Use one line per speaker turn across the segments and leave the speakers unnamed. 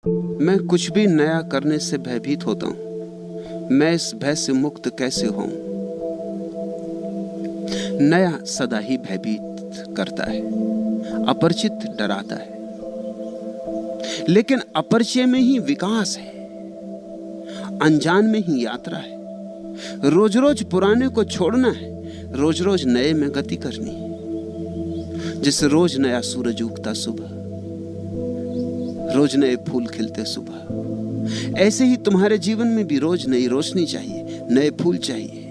मैं कुछ भी नया करने से भयभीत होता हूं। मैं इस भय से मुक्त कैसे होऊं? नया सदा ही भयभीत करता है, अपरिचित डराता है, लेकिन अपरिचय में ही विकास है, अनजान में ही यात्रा है। रोज रोज पुराने को छोड़ना है, रोज रोज नए में गति करनी है। जैसे रोज नया सूरज उगता सुबह, रोज नए फूल खिलते सुबह, ऐसे ही तुम्हारे जीवन में भी रोज नई रोशनी चाहिए, नए फूल चाहिए।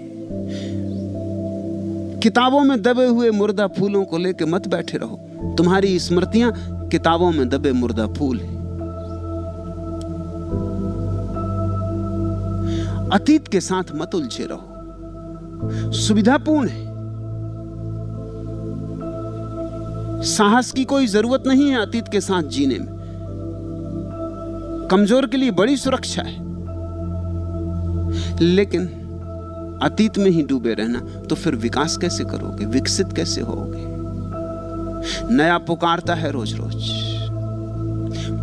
किताबों में दबे हुए मुर्दा फूलों को लेकर मत बैठे रहो। तुम्हारी स्मृतियां किताबों में दबे मुर्दा फूल हैं। अतीत के साथ मत उलझे रहो, सुविधापूर्ण है। साहस की कोई जरूरत नहीं है अतीत के साथ जीने में। कमजोर के लिए बड़ी सुरक्षा है, लेकिन अतीत में ही डूबे रहना तो फिर विकास कैसे करोगे, विकसित कैसे होगे? नया पुकारता है रोज रोज।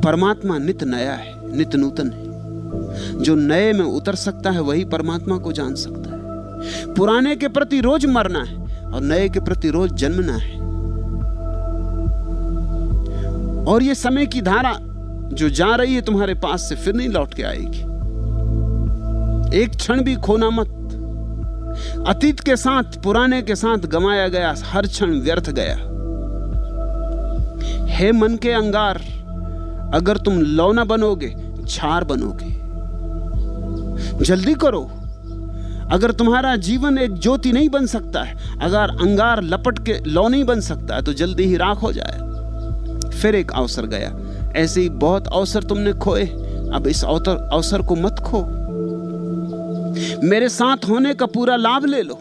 परमात्मा नित नया है, नित नूतन है। जो नए में उतर सकता है वही परमात्मा को जान सकता है। पुराने के प्रति रोज मरना है और नए के प्रति रोज जन्मना है। और ये समय की धारा जो जा रही है तुम्हारे पास से फिर नहीं लौट के आएगी। एक क्षण भी खोना मत। अतीत के साथ, पुराने के साथ गंवाया गया हर क्षण व्यर्थ गया। हे मन के अंगार, अगर तुम लौना बनोगे, छार बनोगे। जल्दी करो। अगर तुम्हारा जीवन एक ज्योति नहीं बन सकता है, अगर अंगार लपट के लौ नहीं बन सकता है, तो जल्दी ही राख हो जाए। फिर एक अवसर गया। ऐसे ही बहुत अवसर तुमने खोए, अब इस अवसर को मत खो। मेरे साथ होने का पूरा लाभ ले लो।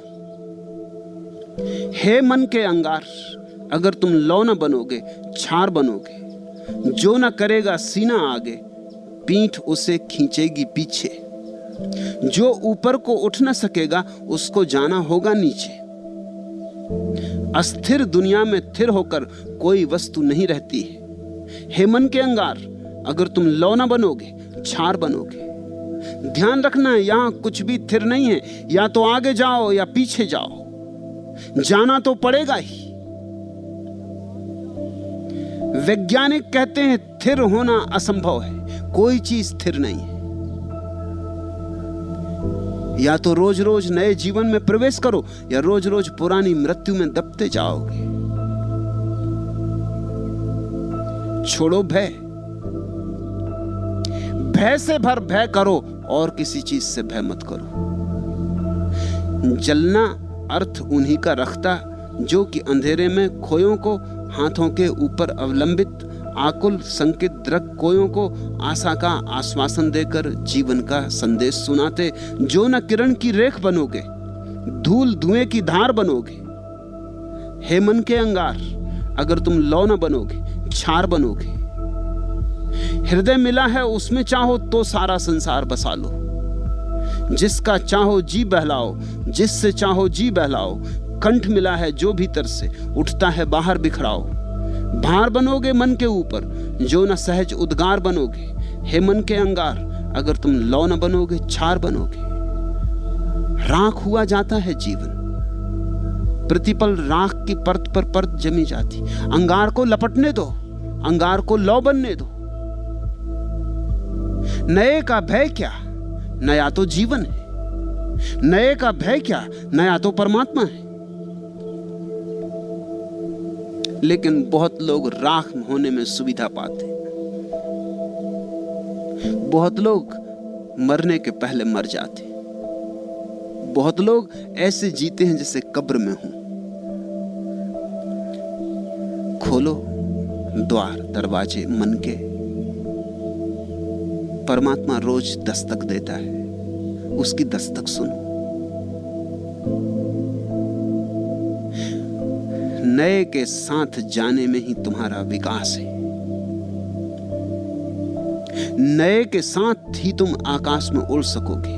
हे मन के अंगार, अगर तुम लौ न बनोगे, छार बनोगे। जो न करेगा सीना आगे, पीठ उसे खींचेगी पीछे। जो ऊपर को उठ न सकेगा, उसको जाना होगा नीचे। अस्थिर दुनिया में थिर होकर कोई वस्तु नहीं रहती है। हे मन के अंगार, अगर तुम लौ न बनोगे, छार बनोगे। ध्यान रखना, यहां कुछ भी थिर नहीं है। या तो आगे जाओ या पीछे जाओ, जाना तो पड़ेगा ही। वैज्ञानिक कहते हैं थिर होना असंभव है, कोई चीज स्थिर नहीं है। या तो रोज रोज नए जीवन में प्रवेश करो, या रोज रोज पुरानी मृत्यु में दबते जाओगे। छोड़ो भय। भय से भर भय करो, और किसी चीज से भय मत करो। जलना अर्थ उन्हीं का रखता जो कि अंधेरे में खोयों को हाथों के ऊपर अवलंबित आकुल संकित दृक कोयों को आशा का आश्वासन देकर जीवन का संदेश सुनाते। जो न किरण की रेख बनोगे, धूल धुएं की धार बनोगे। हे मन के अंगार, अगर तुम लौ न बनोगे, छार बनोगे। हृदय मिला है, उसमें चाहो तो सारा संसार बसा लो। जिसका चाहो जी बहलाओ, जिससे चाहो जी बहलाओ। कंठ मिला है जो भीतर से उठता है बाहर बिखराओ। भार बनोगे मन के ऊपर, जो न सहज उद्गार बनोगे। हे मन के अंगार, अगर तुम लौ न बनोगे, छार बनोगे। राख हुआ जाता है जीवन, प्रतिपल राख की परत पर परत जमी जाती। अंगार को लपटने दो, अंगार को लौ बनने दो। नए का भय क्या, नया तो जीवन है। नए का भय क्या, नया तो परमात्मा है। लेकिन बहुत लोग राख होने में सुविधा पाते। बहुत लोग मरने के पहले मर जाते। बहुत लोग ऐसे जीते हैं जैसे कब्र में हों। खोलो द्वार दरवाजे मन के। परमात्मा रोज दस्तक देता है, उसकी दस्तक सुनो। नए के साथ जाने में ही तुम्हारा विकास है। नए के साथ ही तुम आकाश में उड़ सकोगे।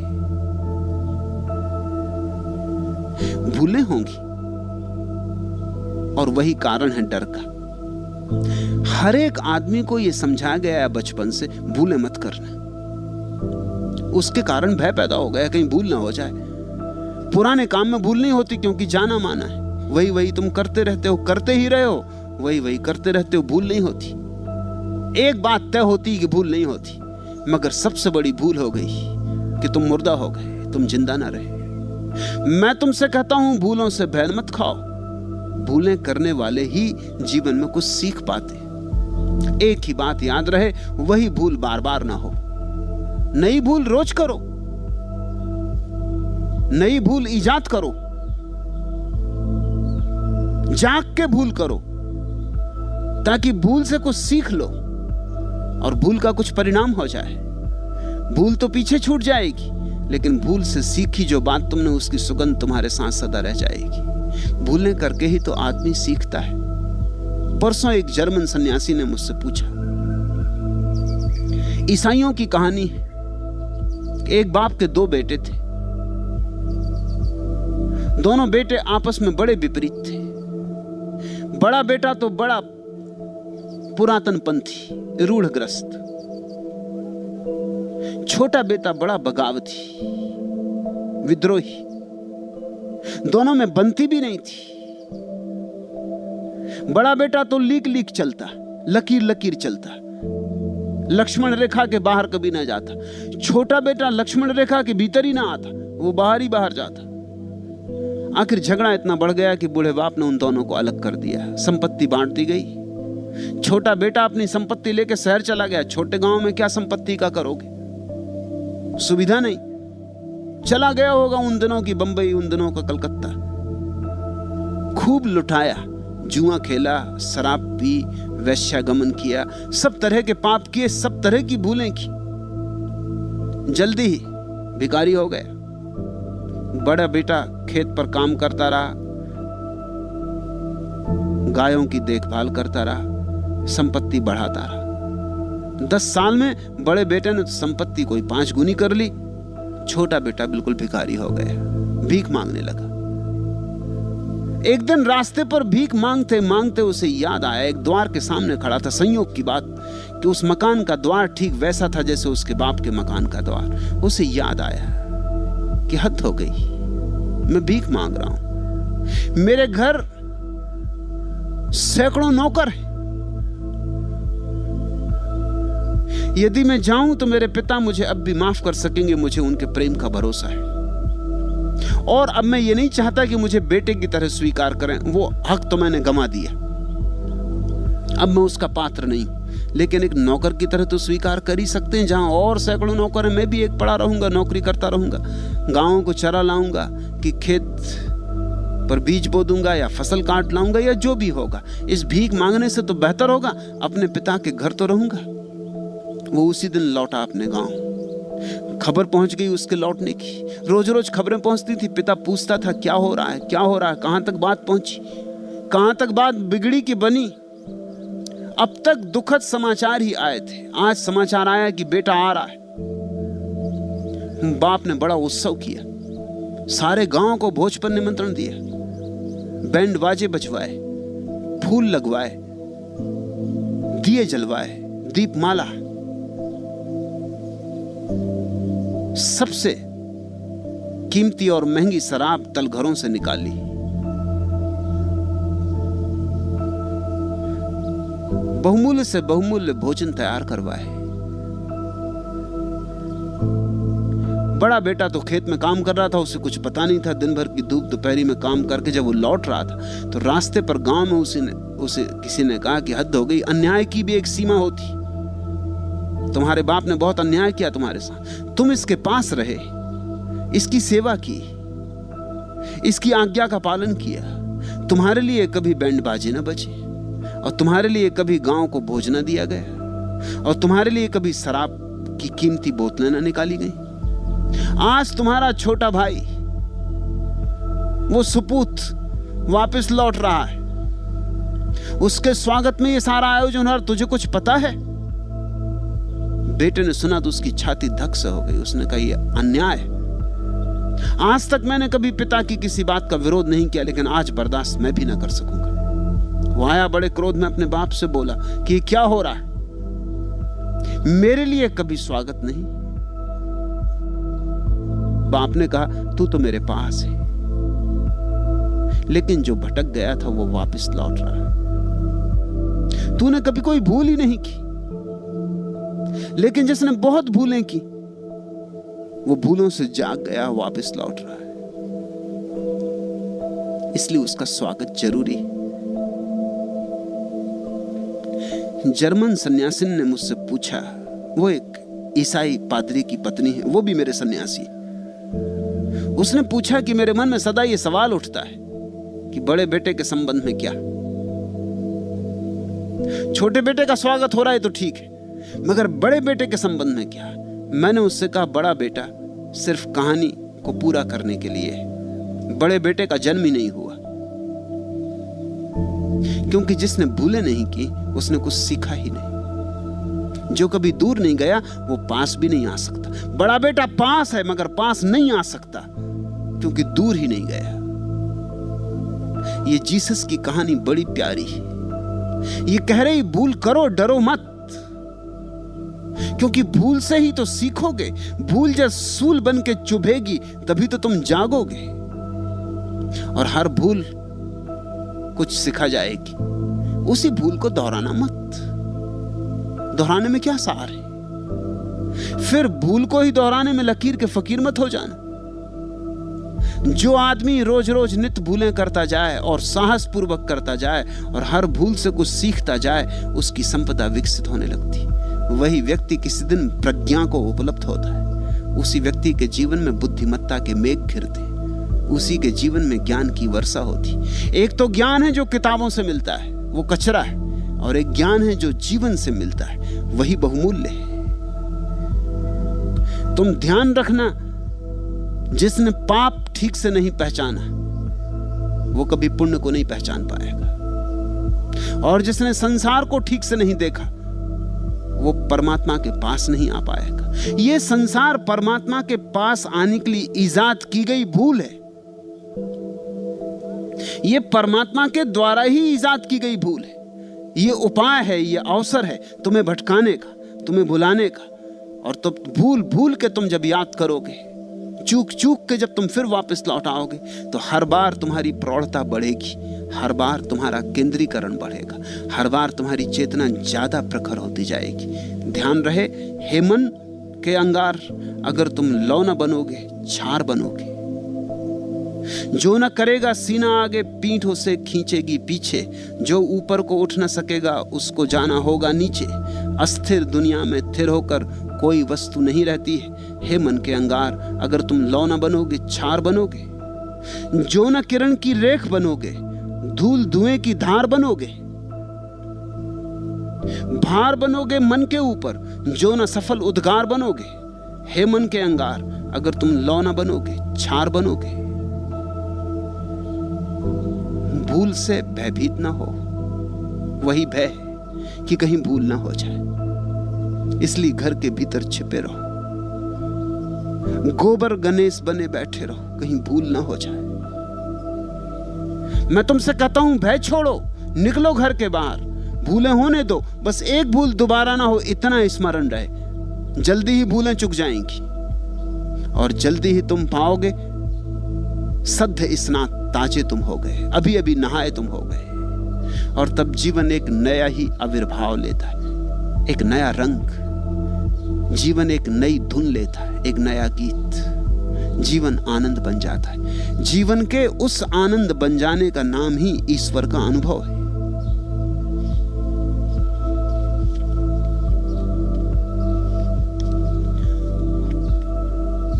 भूलें होंगी और वही कारण है डर का। हर एक आदमी को यह समझाया गया है बचपन से, भूले मत करना। उसके कारण भय पैदा हो गया कहीं भूल ना हो जाए। पुराने काम में भूल नहीं होती क्योंकि जाना माना है, वही वही तुम करते रहते हो, करते ही रहे हो, वही वही करते रहते हो, भूल नहीं होती। एक बात तय होती कि भूल नहीं होती, मगर सबसे बड़ी भूल हो गई कि तुम मुर्दा हो गए, तुम जिंदा ना रहे। मैं तुमसे कहता हूं, भूलों से भय मत खाओ। भूलें करने वाले ही जीवन में कुछ सीख पाते। एक ही बात याद रहे, वही भूल बार बार ना हो। नई भूल रोज करो, नई भूल इजाद करो, जाग के भूल करो, ताकि भूल से कुछ सीख लो और भूल का कुछ परिणाम हो जाए। भूल तो पीछे छूट जाएगी, लेकिन भूल से सीखी जो बात तुमने, उसकी सुगंध तुम्हारे साथ सदा रह जाएगी। भूलें करके ही तो आदमी सीखता है। परसों एक जर्मन सन्यासी ने मुझसे पूछा, ईसाइयों की कहानी है, एक बाप के दो बेटे थे। दोनों बेटे आपस में बड़े विपरीत थे। बड़ा बेटा तो बड़ा पुरातनपंथी, रूढ़ग्रस्त। छोटा बेटा बड़ा बगावती, विद्रोही। दोनों में बनती भी नहीं थी। बड़ा बेटा तो लीक लीक चलता, लकीर लकीर चलता, लक्ष्मण रेखा के बाहर कभी ना जाता। छोटा बेटा लक्ष्मण रेखा के भीतर ही ना आता, वो बाहर ही बाहर जाता। आखिर झगड़ा इतना बढ़ गया कि बूढ़े बाप ने उन दोनों को अलग कर दिया। संपत्ति बांट दी गई। छोटा बेटा अपनी संपत्ति लेकर शहर चला गया। छोटे गांव में क्या संपत्ति का करोगे, सुविधा नहीं। चला गया होगा उन दिनों की बंबई, उन दिनों का कलकत्ता। खूब लुटाया, जुआ खेला, शराब पी, वैश्यागमन किया, सब तरह के पाप किए, सब तरह की भूलें की। जल्दी ही भिखारी हो गया। बड़ा बेटा खेत पर काम करता रहा, गायों की देखभाल करता रहा, संपत्ति बढ़ाता रहा। 10 साल में बड़े बेटे ने संपत्ति कोई 5 गुनी कर ली। छोटा बेटा बिल्कुल भिखारी हो गया, भीख मांगने लगा। एक दिन रास्ते पर भीख मांगते मांगते उसे याद आया, एक द्वार के सामने खड़ा था। संयोग की बात कि उस मकान का द्वार ठीक वैसा था जैसे उसके बाप के मकान का द्वार। उसे याद आया कि हद हो गई, मैं भीख मांग रहा हूं। मेरे घर सैकड़ों नौकर हैं। यदि मैं जाऊं तो मेरे पिता मुझे अब भी माफ कर सकेंगे, मुझे उनके प्रेम का भरोसा है। और अब मैं ये नहीं चाहता कि मुझे बेटे की तरह स्वीकार करें, वो हक तो मैंने गंवा दिया। अब मैं उसका पात्र नहीं, लेकिन एक नौकर की तरह तो स्वीकार कर ही सकते हैं। जहां और सैकड़ों नौकर हैं, मैं भी एक पड़ा रहूंगा, नौकरी करता रहूंगा, गांवों को चरा लाऊंगा कि खेत पर बीज बो दूंगा या फसल काट लाऊंगा या जो भी होगा। इस भीख मांगने से तो बेहतर होगा अपने पिता के घर तो रहूंगा। वो उसी दिन लौटा अपने गांव। खबर पहुंच गई उसके लौटने की। रोज रोज खबरें पहुंचती थी। पिता पूछता था, क्या हो रहा है, क्या हो रहा है, कहां तक बात पहुंची, कहां तक बात बिगड़ी कि बनी। अब तक दुखद समाचार ही आए थे। आज समाचार आया कि बेटा आ रहा है। बाप ने बड़ा उत्सव किया, सारे गांव को भोज पर निमंत्रण दिया, बैंड बाजे बजवाए, फूल लगवाए, दिए जलवाए, दीपमाला, सबसे कीमती और महंगी शराब तलघरों से निकाली। बहुमूल्य से बहुमूल्य भोजन तैयार करवाए। बड़ा बेटा तो खेत में काम कर रहा था, उसे कुछ पता नहीं था। दिन भर की धूप दोपहरी में काम करके जब वो लौट रहा था तो रास्ते पर गांव में उसे किसी ने कहा कि हद हो गई, अन्याय की भी एक सीमा होती। तुम्हारे बाप ने बहुत अन्याय किया तुम्हारे साथ। तुम इसके पास रहे, इसकी सेवा की, इसकी आज्ञा का पालन किया। तुम्हारे लिए कभी बैंड बाजे न बजे, और तुम्हारे लिए कभी गांव को भोज न दिया गया, और तुम्हारे लिए कभी शराब की कीमती बोतलें न निकाली गई। आज तुम्हारा छोटा भाई, वो सुपूत वापस लौट रहा है। उसके स्वागत में ये सारा आयोजन हो रहा, तुझे कुछ पता है? बेटे ने सुना तो उसकी छाती धक से हो गई। उसने कहा, यह अन्याय है। आज तक मैंने कभी पिता की किसी बात का विरोध नहीं किया, लेकिन आज बर्दाश्त मैं भी ना कर सकूंगा। वो आया बड़े क्रोध में, अपने बाप से बोला कि क्या हो रहा है, मेरे लिए कभी स्वागत नहीं। बाप ने कहा तू तो मेरे पास है, लेकिन जो भटक गया था वो वापस लौट रहा है। तूने कभी कोई भूल ही नहीं की, लेकिन जिसने बहुत भूलें की वो भूलों से जाग गया, वापस लौट रहा है। इसलिए उसका स्वागत जरूरी है। जर्मन सन्यासिन ने मुझसे पूछा, वो एक ईसाई पादरी की पत्नी है, वो भी मेरे सन्यासी। उसने पूछा कि मेरे मन में सदा ये सवाल उठता है कि बड़े बेटे के संबंध में क्या, छोटे बेटे का स्वागत हो रहा है तो ठीक है, मगर बड़े बेटे के संबंध में क्या। मैंने उससे कहा बड़ा बेटा सिर्फ कहानी को पूरा करने के लिए है, बड़े बेटे का जन्म ही नहीं हुआ, क्योंकि जिसने भूले नहीं की उसने कुछ सीखा ही नहीं। जो कभी दूर नहीं गया वो पास भी नहीं आ सकता। बड़ा बेटा पास है मगर पास नहीं आ सकता क्योंकि दूर ही नहीं गया। ये जीसस की कहानी बड़ी प्यारी है। ये कह रही भूल करो, डरो मत, क्योंकि भूल से ही तो सीखोगे। भूल जब सूल बन के चुभेगी तभी तो तुम जागोगे, और हर भूल कुछ सिखा जाएगी। उसी भूल को दोहराना मत, दोहराने में क्या सार है। फिर भूल को ही दोहराने में लकीर के फकीर मत हो जाना। जो आदमी रोज रोज नित्य भूलें करता जाए और साहस पूर्वक करता जाए और हर भूल से कुछ सीखता जाए, उसकी संपदा विकसित होने लगती। वही व्यक्ति किसी दिन प्रज्ञा को उपलब्ध होता है। उसी व्यक्ति के जीवन में बुद्धिमत्ता के मेघ घिरते, उसी के जीवन में ज्ञान की वर्षा होती। एक तो ज्ञान है जो किताबों से मिलता है, वो कचरा है, और एक ज्ञान है जो जीवन से मिलता है, वही बहुमूल्य है। तुम ध्यान रखना, जिसने पाप ठीक से नहीं पहचाना वो कभी पुण्य को नहीं पहचान पाएगा, और जिसने संसार को ठीक से नहीं देखा वो परमात्मा के पास नहीं आ पाएगा। ये संसार परमात्मा के पास आने के लिए ईजाद की गई भूल है। ये परमात्मा के द्वारा ही ईजाद की गई भूल है। ये उपाय है, ये अवसर है तुम्हें भटकाने का, तुम्हें भुलाने का। और तो भूल भूल के तुम जब याद करोगे, चूक चूक के जब तुम फिर वापस लौट आओगे, तो हर बार तुम्हारी प्रौढ़ता बढ़ेगी, हर बार तुम्हारा केंद्रीकरण बढ़ेगा, हर बार तुम्हारी चेतना ज्यादा प्रखर होती जाएगी। ध्यान रहे, हे मन के अंगार, अगर तुम लौ न बनोगे, छार बनोगे। जो न करेगा सीना आगे, पीठ उसे खींचेगी पीछे। जो ऊपर को उठ न सकेगा, उसको जाना होगा नीचे। अस्थिर दुनिया में थिर होकर कोई वस्तु नहीं रहती है। हे मन के अंगार, अगर तुम लौ न बनोगे, छार बनोगे। जो न किरण की रेख बनोगे, धूल धुएं की धार बनोगे। भार बनोगे मन के ऊपर, जो न सफल उद्गार बनोगे। हे मन के अंगार, अगर तुम लौ न बनोगे, छार बनोगे। भूल से भयभीत ना हो, वही भय है कि कहीं भूल ना हो जाए। इसलिए घर के भीतर छिपे रहो, गोबर गणेश बने बैठे रहो, कहीं भूल ना हो जाए। मैं तुमसे कहता हूं, भय छोड़ो, निकलो घर के बाहर। भूलें होने दो, बस एक भूल दोबारा ना हो, इतना स्मरण रहे। जल्दी ही भूलें चुक जाएंगी और जल्दी ही तुम पाओगे सद्य स्नात, ताजे तुम हो गए, अभी अभी नहाए तुम हो गए। और तब जीवन एक नया ही आविर्भाव लेता है, एक नया रंग। जीवन एक नई धुन लेता है, एक नया गीत। जीवन आनंद बन जाता है। जीवन के उस आनंद बन जाने का नाम ही ईश्वर का अनुभव है।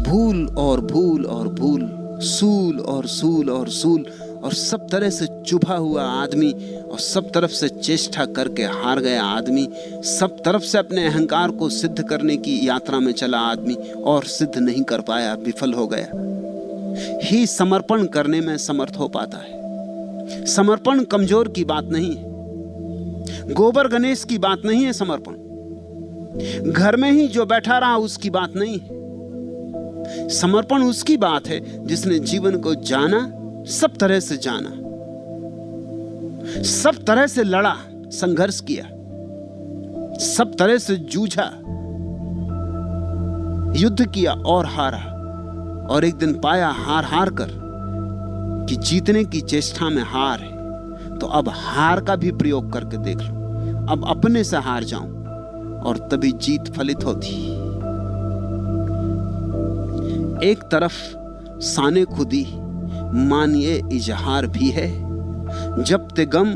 भूल और भूल और भूल, सूल और सूल और सूल, और सब तरह से चुभा हुआ आदमी, और सब तरफ से चेष्टा करके हार गया आदमी, सब तरफ से अपने अहंकार को सिद्ध करने की यात्रा में चला आदमी और सिद्ध नहीं कर पाया, विफल हो गया। ही समर्पण करने में समर्थ हो पाता है। समर्पण कमजोर की बात नहीं है, गोबर गणेश की बात नहीं है। समर्पण घर में ही जो बैठा रहा उसकी बात नहीं है। समर्पण उसकी बात है जिसने जीवन को जाना, सब तरह से जाना, सब तरह से लड़ा, संघर्ष किया, सब तरह से जूझा, युद्ध किया और हारा। और एक दिन पाया हार हार कर कि जीतने की चेष्टा में हार है, तो अब हार का भी प्रयोग करके देख लो, अब अपने से हार जाऊं, और तभी जीत फलित होती। एक तरफ साने खुदी मानिए इजहार भी है, जब्ते गम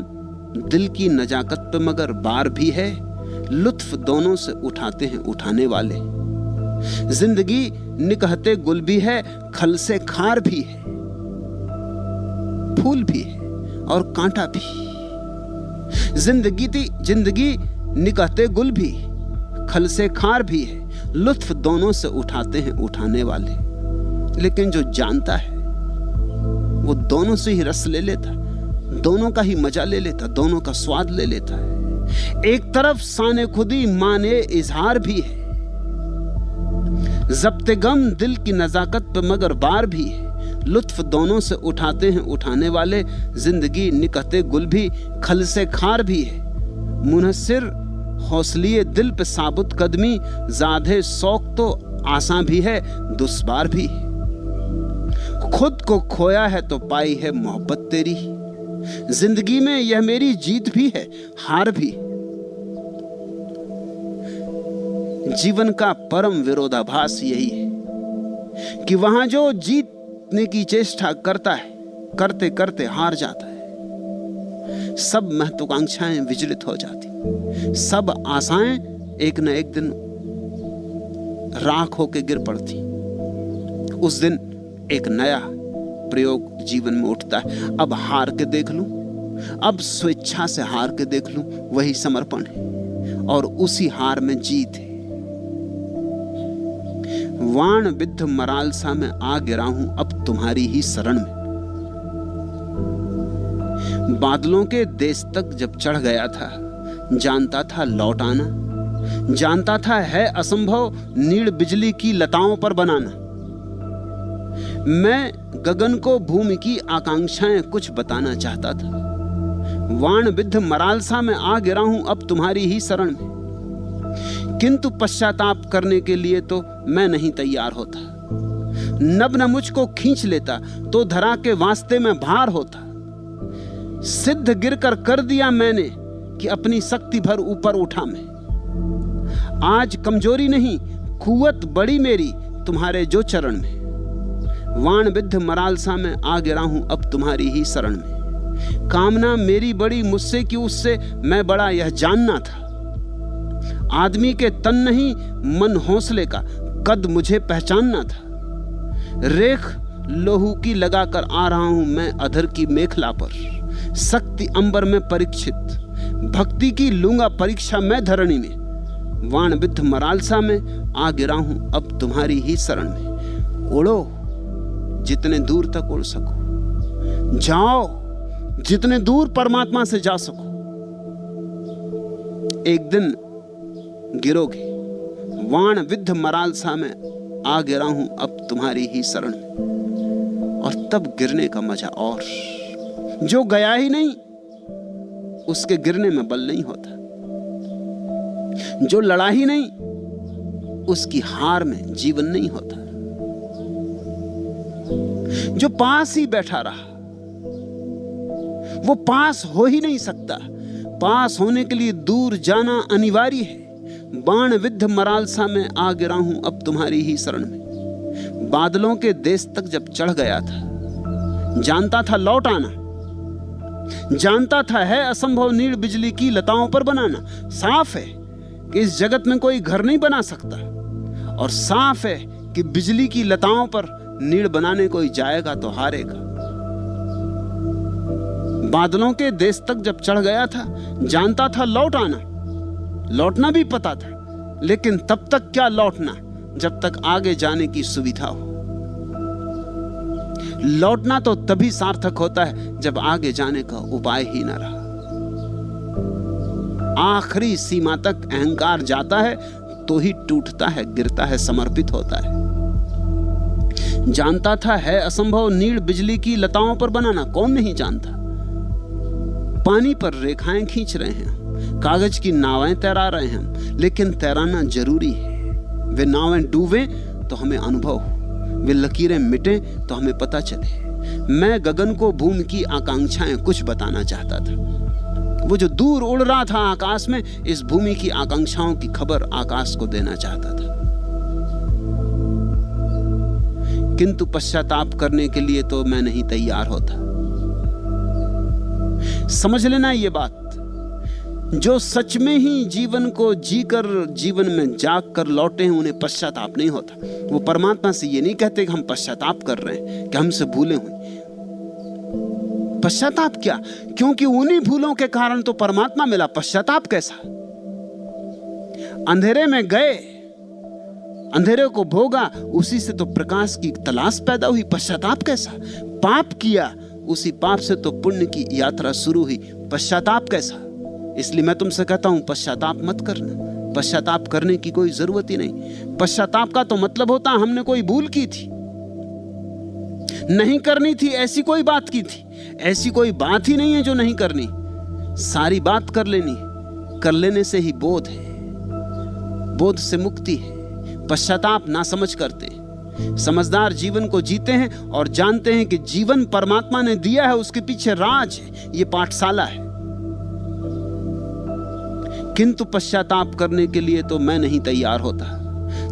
दिल की नजाकत पे मगर बार भी है, लुत्फ दोनों से उठाते हैं उठाने वाले। जिंदगी निकहते गुल भी है, खल से खार भी है, फूल भी है और कांटा भी। जिंदगी निकहते गुल भी, खल से खार भी है, लुत्फ दोनों से उठाते हैं उठाने वाले। लेकिन जो जानता है वो दोनों से ही रस ले लेता, दोनों का ही मजा ले लेता, दोनों का स्वाद ले लेता है। एक तरफ साने खुदी माने इजहार भी है, जब्ते गम दिल की नजाकत पे मगर बार भी है, लुत्फ दोनों से उठाते हैं उठाने वाले। जिंदगी निकहते गुल भी, खल से खार भी है, मुनहसिर हौसलिए दिल पे साबुत कदमी, जादे शौक तो आसान भी है, दुश्वार भी है। खुद को खोया है तो पाई है मोहब्बत तेरी, जिंदगी में यह मेरी जीत भी है हार भी। जीवन का परम विरोधाभास यही है कि वहां जो जीतने की चेष्टा करता है, करते करते हार जाता है। सब महत्वाकांक्षाएं विचलित हो जाती, सब आशाएं एक न एक दिन राख होके गिर पड़ती। उस दिन एक नया प्रयोग जीवन में उठता है। अब हार के देख लूं, अब स्वेच्छा से हार के देख लूं, वही समर्पण है और उसी हार में जीत है। वाण विद्ध मरालसा में आ गिरा हूं अब तुम्हारी ही शरण में। बादलों के देश तक जब चढ़ गया था, जानता था लौट आना, जानता था है असंभव नीड़ बिजली की लताओं पर बनाना। मैं गगन को भूमि की आकांक्षाएं कुछ बताना चाहता था। वाण विद्ध मरालसा में आ गिरा हूं अब तुम्हारी ही शरण में, किंतु पश्चाताप करने के लिए तो मैं नहीं तैयार होता। नभ न मुझको खींच लेता तो धरा के वास्ते में भार होता। सिद्ध गिरकर कर दिया मैंने कि अपनी शक्ति भर ऊपर उठा मैं। आज कमजोरी नहीं कुव्वत बड़ी मेरी तुम्हारे जो चरण में। वाण विद्ध मरालसा में आ गिरा हूं अब तुम्हारी ही शरण में। कामना मेरी बड़ी मुझसे कि उससे मैं बड़ा यह जानना था। आदमी के तन नहीं मन हौसले का कद मुझे पहचानना था। रेख लोहू की लगाकर आ रहा हूं मैं अधर की मेखला पर। शक्ति अंबर में परीक्षित भक्ति की लूंगा परीक्षा मैं धरणी में। वाण विद्ध मरालसा में आ गिरा हूं अब तुम्हारी ही शरण में। उड़ो जितने दूर तक उड़ सको, जाओ जितने दूर परमात्मा से जा सको। एक दिन गिरोगे। वाण विद्ध मरालसा में आ गिरा हूं अब तुम्हारी ही शरण में। और तब गिरने का मजा और। जो गया ही नहीं उसके गिरने में बल नहीं होता। जो लड़ा ही नहीं उसकी हार में जीवन नहीं होता। जो पास ही बैठा रहा वो पास हो ही नहीं सकता। पास होने के लिए दूर जाना अनिवार्य है। बाण विद्ध मरालसा में आ गिरा हूं अब तुम्हारी ही शरण में। बादलों के देश तक जब चढ़ गया था, जानता था लौट आना, जानता था है असंभव नीड़ बिजली की लताओं पर बनाना। साफ है कि इस जगत में कोई घर नहीं बना सकता, और साफ है कि बिजली की लताओं पर नीड़ बनाने कोई जाएगा तो हारेगा। बादलों के देश तक जब चढ़ गया था, जानता था लौट आना, लौटना भी पता था, लेकिन तब तक क्या लौटना जब तक आगे जाने की सुविधा हो। लौटना तो तभी सार्थक होता है जब आगे जाने का उपाय ही ना रहा। आखिरी सीमा तक अहंकार जाता है तो ही टूटता है, गिरता है, समर्पित होता है। जानता था है असंभव नीड़ बिजली की लताओं पर बनाना। कौन नहीं जानता। पानी पर रेखाएं खींच रहे हैं, कागज की नावें तैरा रहे हैं, लेकिन तैराना जरूरी है। वे नावें डूबे तो हमें अनुभव, वे लकीरें मिटे तो हमें पता चले। मैं गगन को भूमि की आकांक्षाएं कुछ बताना चाहता था। वो जो दूर उड़ रहा था आकाश में, इस भूमि की आकांक्षाओं की खबर आकाश को देना चाहता था। किंतु पश्चाताप करने के लिए तो मैं नहीं तैयार होता। समझ लेना ये बात, जो सच में ही जीवन को जीकर जीवन में जाग कर लौटे हैं, उन्हें पश्चाताप नहीं होता। वो परमात्मा से ये नहीं कहते कि हम पश्चाताप कर रहे हैं, कि हमसे भूलें हुई। पश्चाताप क्या? क्योंकि उन्हीं भूलों के कारण तो परमात्मा मिला। पश्चाताप कैसा? अंधेरे में गए, अंधेरे को भोगा, उसी से तो प्रकाश की तलाश पैदा हुई। पश्चाताप कैसा? पाप किया, उसी पाप से तो पुण्य की यात्रा शुरू हुई। पश्चाताप कैसा? इसलिए मैं तुमसे कहता हूं, पश्चाताप मत करना। पश्चाताप करने की कोई जरूरत ही नहीं। पश्चाताप का तो मतलब होता हमने कोई भूल की थी, नहीं करनी थी, ऐसी कोई बात की थी। ऐसी कोई बात ही नहीं है जो नहीं करनी, सारी बात कर लेनी। कर लेने से ही बोध है, बोध से मुक्ति है। पश्चाताप ना समझ करते। समझदार जीवन को जीते हैं और जानते हैं कि जीवन परमात्मा ने दिया है, उसके पीछे राज है, ये पाठशाला है। किंतु पश्चाताप करने के लिए तो मैं नहीं तैयार होता।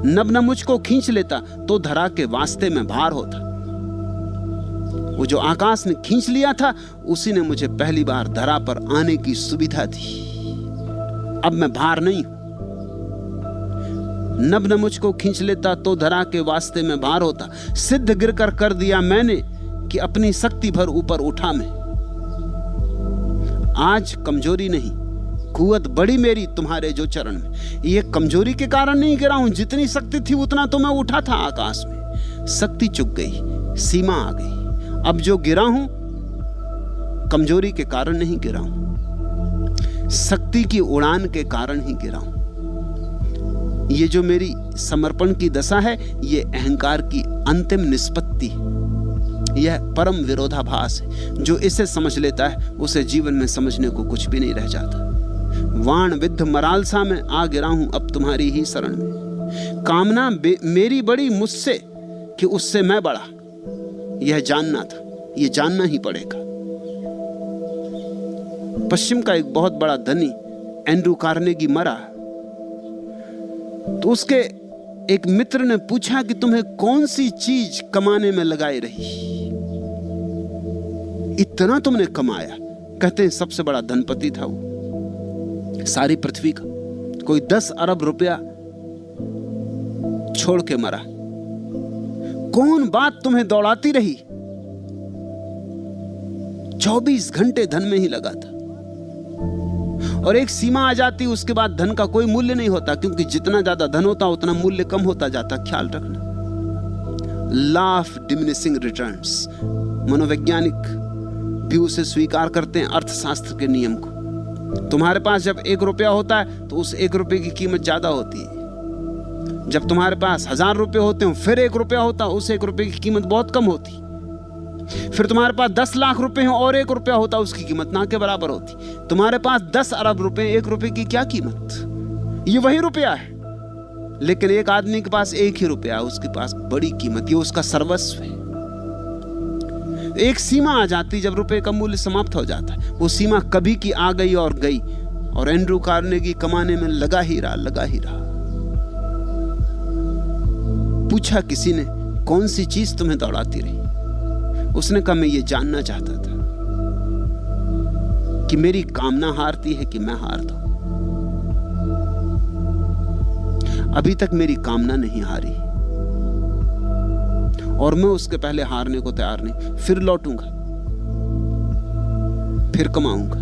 नब न मुझको खींच लेता तो धरा के वास्ते में भार होता। वो जो आकाश ने खींच लिया था, उसी ने मुझे पहली बार धरा पर आने की सुविधा दी। अब मैं भार नहीं हूं। नब न मुझको खींच लेता तो धरा के वास्ते में भार होता। सिद्ध गिरकर कर दिया मैंने कि अपनी शक्ति भर ऊपर उठा मैं। आज कमजोरी नहीं, कुवत बड़ी मेरी तुम्हारे जो चरण में। ये कमजोरी के कारण नहीं गिरा हूं, जितनी शक्ति थी उतना तो मैं उठा था आकाश में। शक्ति चुक गई, सीमा आ गई। अब जो गिरा हूं, कमजोरी के कारण नहीं गिरा हूं, शक्ति की उड़ान के कारण ही गिरा हूं। ये जो मेरी समर्पण की दशा है, ये अहंकार की अंतिम निष्पत्ति है। यह परम विरोधाभास है। जो इसे समझ लेता है, उसे जीवन में समझने को कुछ भी नहीं रह जाता। वाण विद्ध मरालसा में आ गिरा हूं अब तुम्हारी ही शरण में। कामना मेरी बड़ी मुझसे कि उससे मैं बड़ा, यह जानना था, यह जानना ही पड़ेगा। पश्चिम का एक बहुत बड़ा धनी एंड्रू कार्नेगी मरा, तो उसके एक मित्र ने पूछा कि तुम्हें कौन सी चीज कमाने में लगाई रही, इतना तुमने कमाया। कहते हैं सबसे बड़ा धनपति था वो, सारी पृथ्वी का। कोई 10 अरब रुपया छोड़ के मरा। कौन बात तुम्हें दौड़ाती रही? 24 घंटे धन में ही लगा था। और एक सीमा आ जाती, उसके बाद धन का कोई मूल्य नहीं होता, क्योंकि जितना ज्यादा धन होता उतना मूल्य कम होता जाता। ख्याल रखना, लॉ ऑफ डिमिनिशिंग रिटर्न्स। मनोवैज्ञानिक भी उसे स्वीकार करते हैं, अर्थशास्त्र के नियम को। तुम्हारे पास जब 1 रुपया होता है तो उस 1 रुपये की कीमत ज्यादा होती है। जब तुम्हारे पास 1000 रुपये होते हैं, फिर 1 रुपया होता है, उस 1 रुपये की कीमत बहुत कम होती। फिर तुम्हारे पास 10 लाख रुपए हैं और 1 रुपया होता, उसकी कीमत ना के बराबर होती। तुम्हारे पास 10 अरब रुपए, 1 रुपए की क्या कीमत? ये वही रुपया है, लेकिन एक आदमी के पास 1 ही रुपया है, उसके पास बड़ी कीमत, ये उसका सर्वस्व है। एक सीमा आ जाती जब रुपए का मूल्य समाप्त हो जाता है। वो सीमा कभी की आ गई और गई, और एंड्रू कार्नेगी कमाने में लगा ही रहा। पूछा किसी ने, कौन सी चीज तुम्हें दौड़ाती रही? उसने कहा, मैं ये जानना चाहता था कि मेरी कामना हारती है कि मैं हारता हूं। अभी तक मेरी कामना नहीं हारी, और मैं उसके पहले हारने को तैयार नहीं। फिर लौटूंगा, फिर कमाऊंगा।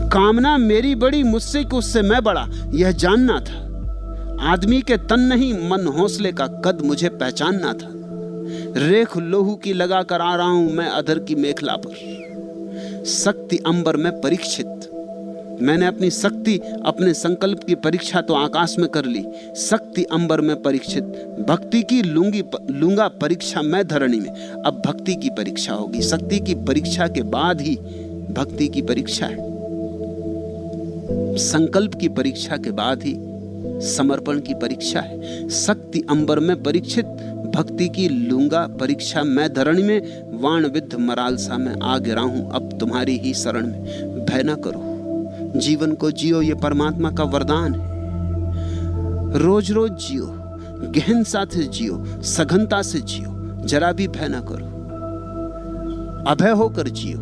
कामना मेरी बड़ी, मुझसे कि उससे मैं बड़ा, यह जानना था। आदमी के तन नहीं, मन हौसले का कद मुझे पहचानना था। रेख लोहू की लगा कर आ रहा हूं मैं अधर की मेखला पर। शक्ति अंबर में परीक्षित, मैंने अपनी शक्ति, अपने संकल्प की परीक्षा तो आकाश में कर ली। शक्ति अंबर में परीक्षित, भक्ति की लूंगा परीक्षा मैं धरणी में। अब भक्ति की परीक्षा होगी। शक्ति की परीक्षा के बाद ही भक्ति की परीक्षा है। संकल्प की परीक्षा के बाद ही समर्पण की परीक्षा है। शक्ति अंबर में परीक्षित, भक्ति की लूंगा परीक्षा मैं धरणी में। वाण विद्ध मरालसा में आ गिरा हूं अब तुम्हारी ही शरण में। भय न करो, जीवन को जियो, ये परमात्मा का वरदान है। रोज रोज जियो, गहनता से जियो, सघनता से जियो, जरा भी भय न करो, अभय होकर जियो।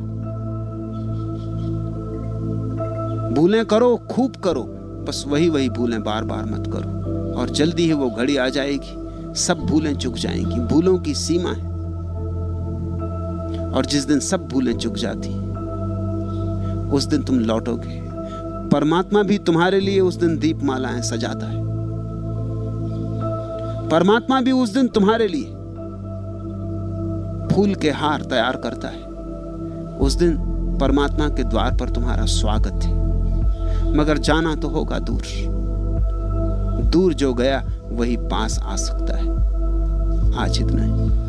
भूलें करो, खूब करो, बस वही वही भूलें बार बार मत करो। और जल्दी ही वो घड़ी आ जाएगी, सब भूलें चुक जाएंगी। भूलों की सीमा है, और जिस दिन सब भूलें चुक जाती उस दिन तुम लौटोगे। परमात्मा भी तुम्हारे लिए उस दिन दीपमालाएं सजाता है। परमात्मा भी उस दिन तुम्हारे लिए फूल के हार तैयार करता है। उस दिन परमात्मा के द्वार पर तुम्हारा स्वागत है। मगर जाना तो होगा दूर। दूर जो गया वही पास आ सकता है। आज इतना ही।